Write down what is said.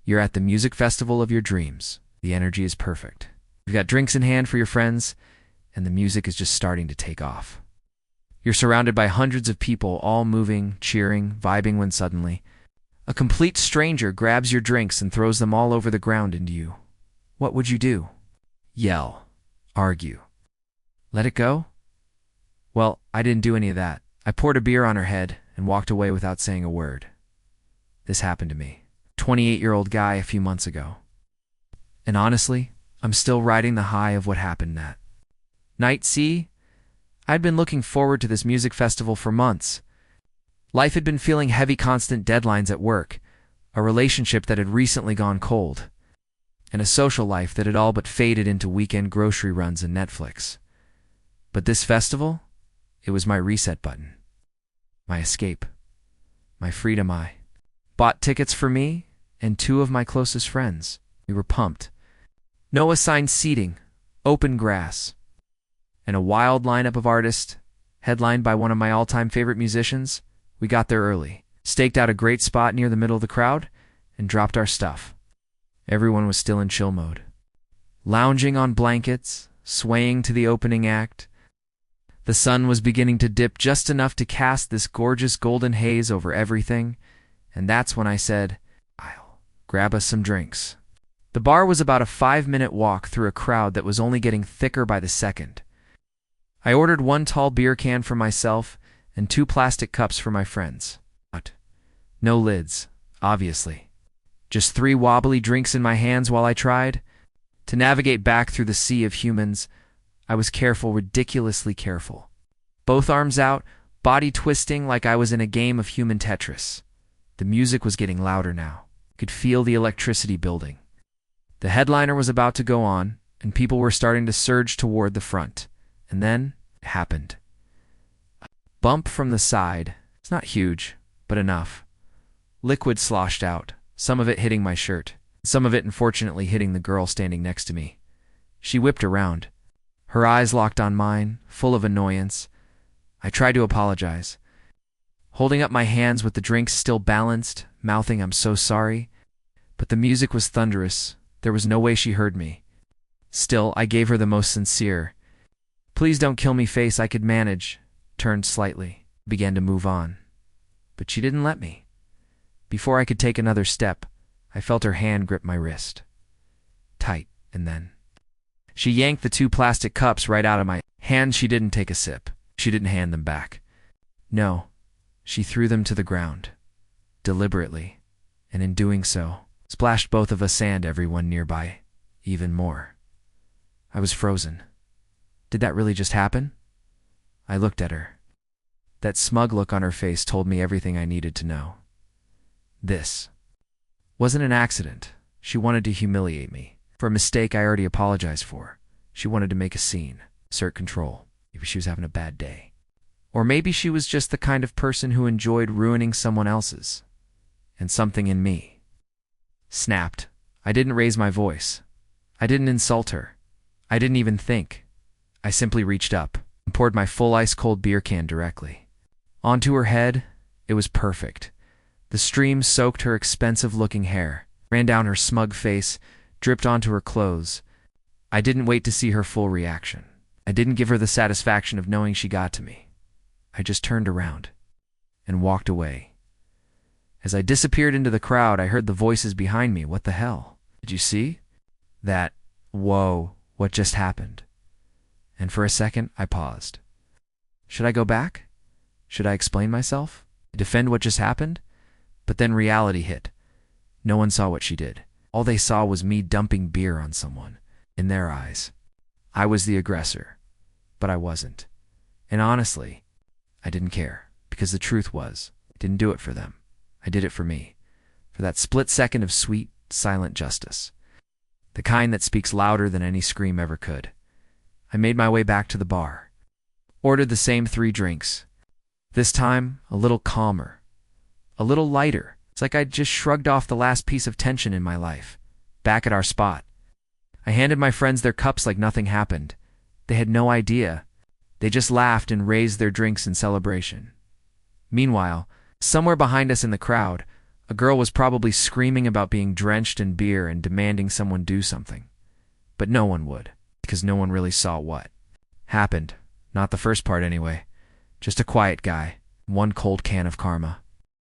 You're at the music festival of your dreams. The energy is perfect. You've got drinks in hand for your friends, and the music is just starting to take off. You're surrounded by hundreds of people, all moving, cheering, vibing, when suddenly, a complete stranger grabs your drinks and throws them all over the ground into you. What would you do? Yell. Argue. Let it go? Well, I didn't do any of that. I poured a beer on her head and walked away without saying a word. This happened to me, 28-year-old guy, a few months ago. And honestly, I'm still riding the high of what happened that night. See, I'd been looking forward to this music festival for months. Life had been feeling heavy, constant deadlines at work, a relationship that had recently gone cold, and a social life that had all but faded into weekend grocery runs and Netflix. But this festival, it was my reset button, my escape, my freedom. I bought tickets for me and two of my closest friends. We were pumped. No assigned seating, open grass, and a wild lineup of artists, headlined by one of my all-time favorite musicians. We got there early, staked out a great spot near the middle of the crowd, and dropped our stuff. Everyone was still in chill mode, lounging on blankets, swaying to the opening act. The sun was beginning to dip just enough to cast this gorgeous golden haze over everything, and that's when I said, "I'll grab us some drinks." The bar was about a 5-minute walk through a crowd that was only getting thicker by the second. I ordered one tall beer can for myself and 2 plastic cups for my friends. No lids, obviously. Just 3 wobbly drinks in my hands while I tried to navigate back through the sea of humans. I was careful, ridiculously careful. Both arms out, body twisting like I was in a game of human Tetris. The music was getting louder now. I could feel the electricity building. The headliner was about to go on, and people were starting to surge toward the front. And then it happened. A bump from the side. It's not huge, but enough. Liquid sloshed out, some of it hitting my shirt, some of it unfortunately hitting the girl standing next to me. She whipped around, her eyes locked on mine, full of annoyance. I tried to apologize, holding up my hands with the drinks still balanced, mouthing "I'm so sorry," but the music was thunderous. There was no way she heard me. Still, I gave her the most sincere, "Please don't kill me" face I could manage, turned slightly, began to move on. But she didn't let me. Before I could take another step, I felt her hand grip my wrist. Tight, and then she yanked the 2 plastic cups right out of my hand. She didn't take a sip. She didn't hand them back. No, she threw them to the ground, deliberately, and in doing so, splashed both of us and everyone nearby, even more. I was frozen. Did that really just happen? I looked at her. That smug look on her face told me everything I needed to know. This wasn't an accident. She wanted to humiliate me for a mistake I already apologized for. She wanted to make a scene, assert control. Maybe she was having a bad day. Or maybe she was just the kind of person who enjoyed ruining someone else's. And something in me snapped. I didn't raise my voice. I didn't insult her. I didn't even think. I simply reached up and poured my full ice-cold beer can directly onto her head. It was perfect. The stream soaked her expensive-looking hair, ran down her smug face, dripped onto her clothes. I didn't wait to see her full reaction. I didn't give her the satisfaction of knowing she got to me. I just turned around and walked away. As I disappeared into the crowd, I heard the voices behind me. "What the hell? Did you see that? Whoa, what just happened?" And for a second, I paused. Should I go back? Should I explain myself? Defend what just happened? But then reality hit. No one saw what she did. All they saw was me dumping beer on someone. In their eyes, I was the aggressor. But I wasn't. And honestly, I didn't care. Because the truth was, I didn't do it for them. I did it for me. For that split second of sweet, silent justice. The kind that speaks louder than any scream ever could. I made my way back to the bar. Ordered the same 3 drinks. This time, a little calmer. A little lighter. It's like I'd just shrugged off the last piece of tension in my life. Back at our spot, I handed my friends their cups like nothing happened. They had no idea. They just laughed and raised their drinks in celebration. Meanwhile, somewhere behind us in the crowd, A girl was probably screaming about being drenched in beer and demanding someone do something. But no one would, because no one really saw what happened. Not the first part anyway. Just a quiet guy, one cold can of karma.